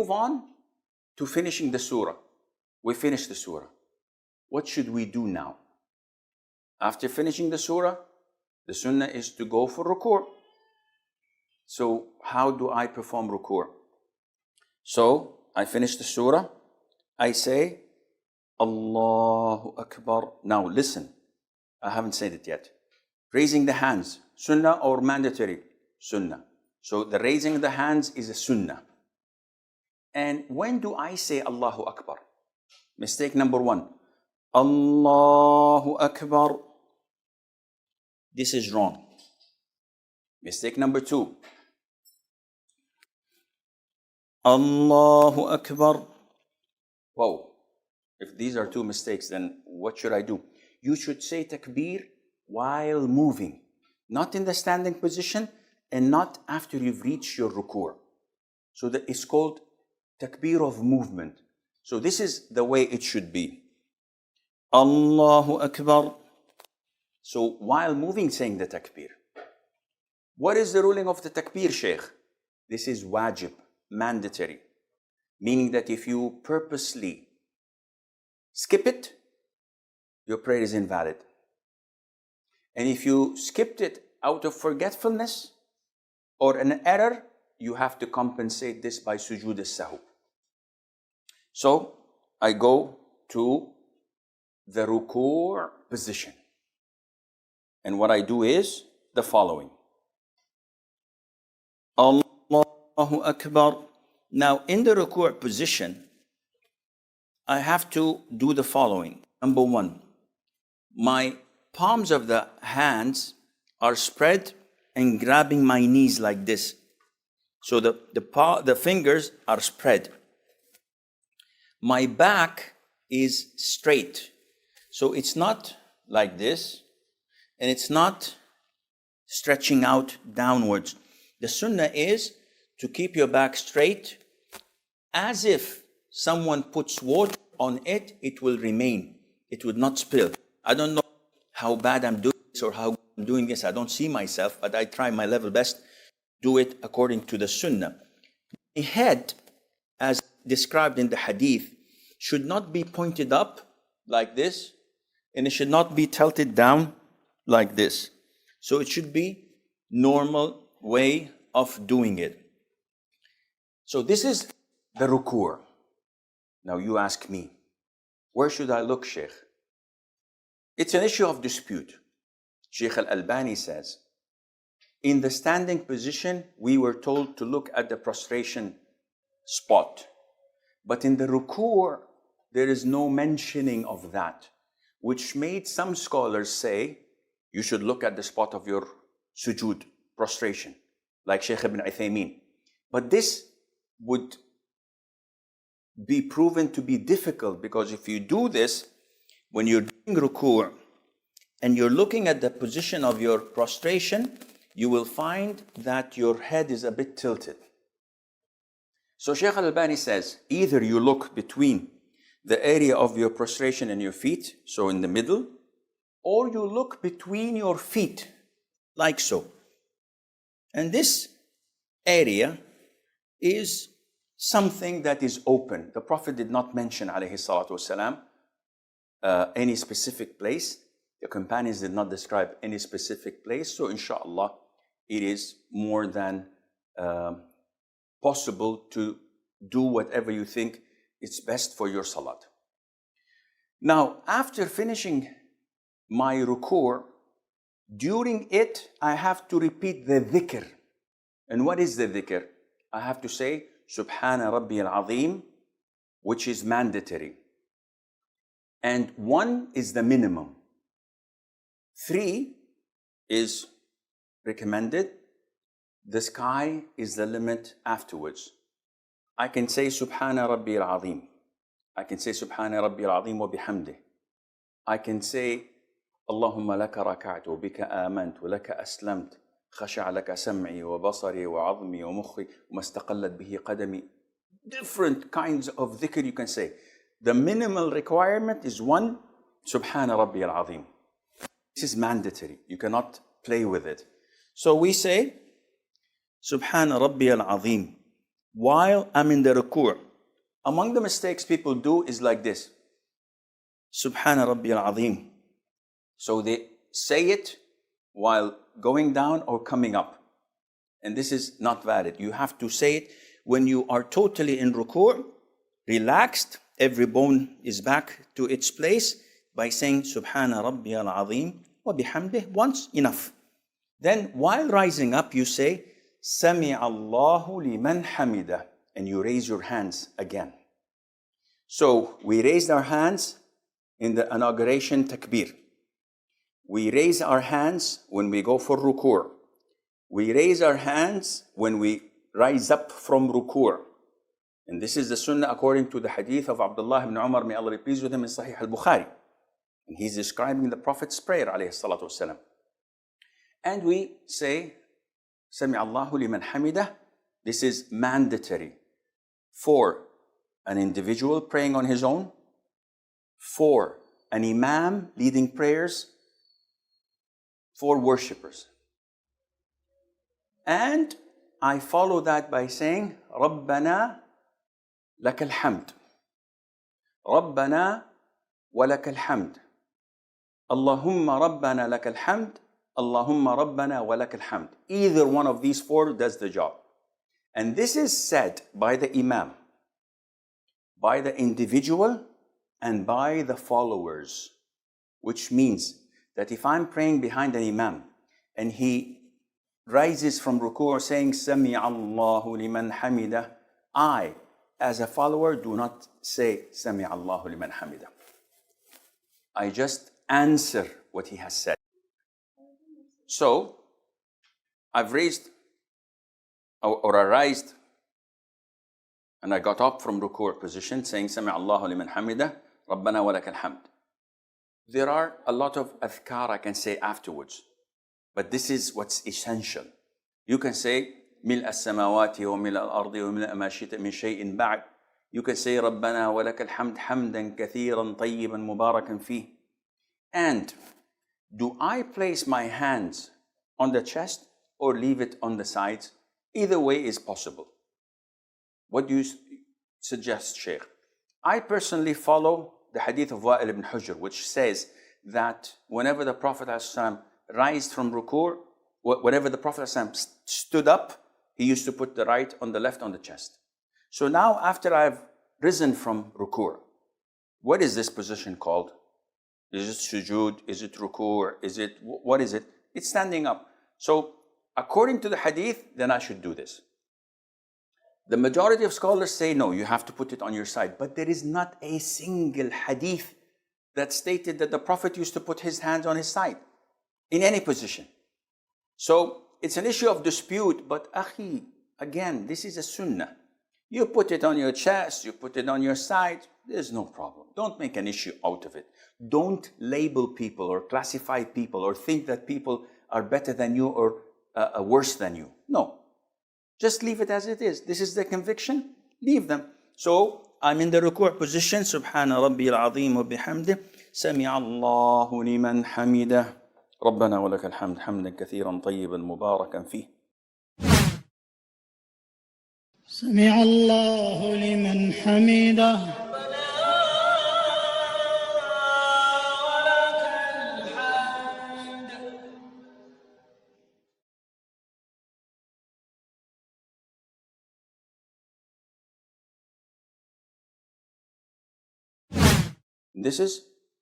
move on to finishing the surah. We finish the surah. What should we do now? After finishing the surah, the sunnah is to go for ruku'. So how do I perform ruku'? So I finish the surah. I say, Allahu Akbar. Now listen, I haven't said it yet. Raising the hands, sunnah or mandatory? Sunnah. So the raising of the hands is a sunnah. And when do I say Allahu Akbar? Mistake number one. Allahu Akbar. This is wrong. Mistake number two. Allahu Akbar. Whoa. If these are two mistakes, then what should I do? You should say takbir while moving, not in the standing position and not after you've reached your ruku'. So that it's called takbir of movement. So this is the way it should be. Allahu Akbar. So while moving, saying the takbir. What is the ruling of the takbir, Shaykh? This is wajib, mandatory. Meaning that if you purposely skip it, your prayer is invalid. And if you skipped it out of forgetfulness or an error, you have to compensate this by sujood as-sahw. So I go to the ruku' position. And what I do is the following. Allahu Akbar. Now in the ruku' position, I have to do the following. Number one, my palms of the hands are spread and grabbing my knees like this. So the fingers are spread. My back is straight. So it's not like this, and it's not stretching out downwards. The sunnah is to keep your back straight, as if someone puts water on it, it will remain. It would not spill. I don't know how bad I'm doing this or how I'm doing this. I don't see myself, but I try my level best to do it according to the sunnah. The head, as described in the hadith, should not be pointed up like this, and it should not be tilted down like this. So it should be normal way of doing it. So this is the ruku'. Now you ask me, where should I look, Sheikh? It's an issue of dispute. Sheikh Al-Albani says, in the standing position, we were told to look at the prostration spot. But in the ruku', there is no mentioning of that, which made some scholars say, you should look at the spot of your sujood, prostration, like Sheikh Ibn Uthaymeen. But this would be proven to be difficult, because if you do this, when you're doing ruku' and you're looking at the position of your prostration, you will find that your head is a bit tilted. So Shaykh Al-Albani says, either you look between the area of your prostration and your feet, so in the middle, or you look between your feet, like so. And this area is something that is open. The Prophet did not mention, alayhi salatu wasalam, any specific place. The companions did not describe any specific place. So inshallah, it is more than possible to do whatever you think is best for your salat. Now, after finishing my ruku', during it, I have to repeat the dhikr. And what is the dhikr? I have to say, Subhana Rabbi al-Azim, which is mandatory. And 1 is the minimum. 3 is recommended. The sky is the limit afterwards. I can say Subhana Rabbi al-Azim. I can say Subhana Rabbi al-Azim wa bihamdih. I can say Allahumma laka raka'tu, bika amantu, laka aslamt, khasha'a laka sam'i wa basari wa 'azmi wa mukhi wa mastaqallat bihi qadami. Different kinds of dhikr you can say. The minimal requirement is 1, Subhana Rabbi al-Azim. This is mandatory. You cannot play with it. So we say Subhana Rabbi al-Azim while I'm in the ruku'. Among the mistakes people do is like this. Subhana Rabbi al-Azim. So they say it while going down or coming up. And this is not valid. You have to say it when you are totally in ruku', relaxed, every bone is back to its place, by saying Subhana Rabbi al-Azim wa bihamdih once, enough. Then while rising up, you say Sami Allahu liman hamida, and you raise your hands again. So we raised our hands in the inauguration takbir. We raise our hands when we go for ruku'. We raise our hands when we rise up from ruku'. And this is the sunnah according to the hadith of Abdullah ibn Umar, may Allah be pleased with him, in Sahih al-Bukhari. And he's describing the Prophet's prayer, alayhi salatu wasalam. And we say, Sami Allahu liman hamidah. This is mandatory for an individual praying on his own, for an imam leading prayers, for worshippers. And I follow that by saying, Rabbana lakal hamd. Rabbana wa lakal hamd. Allahumma Rabbana lakal hamd. Allahumma Rabbana wa lakal hamd. Either one of these four does the job. And this is said by the imam, by the individual, and by the followers. Which means that if I'm praying behind an imam and he rises from ruku' saying Sami Allahu liman hamida, I, as a follower, do not say Sami Allahu liman hamida. I just answer what he has said. So, I've raised or I raised and I got up from ruku' position saying Sami Allahu liman hamida, Rabbana wa lakal hamd. There are a lot of adhkar I can say afterwards, but this is what's essential. You can say ملء السماوات وملء الأرض وملء ما شئت من شيء بعد. You can say ربنا ولك الحمد حمدا كثيرا طيبا مباركا فيه. And do I place my hands on the chest or leave it on the sides? Either way is possible. What do you suggest, Shaykh? I personally follow the hadith of Wa'il ibn Hujr, which says that whenever the Prophet ﷺ rised from ruku', whenever the Prophet ﷺ stood up, he used to put the right on the left on the chest. So now after I've risen from ruku', what is this position called? Is it sujood? Is it ruku'? What is it? It's standing up. So according to the hadith, then I should do this. The majority of scholars say no, you have to put it on your side. But there is not a single hadith that stated that the Prophet used to put his hands on his side in any position. So it's an issue of dispute, but akhi, again, this is a sunnah. You put it on your chest, you put it on your side, there's no problem. Don't make an issue out of it. Don't label people or classify people or think that people are better than you or worse than you. No. Just leave it as it is. This is the conviction. Leave them. So I'm in the ruku' position. Subhana Rabbi al-Azim wa bihamdih. Sami Allahu liman hamidah. Rabbana wa lakal hamd hamdan kathiran tayyiban mubarakan fih. Sami Allahu liman hamidah. This is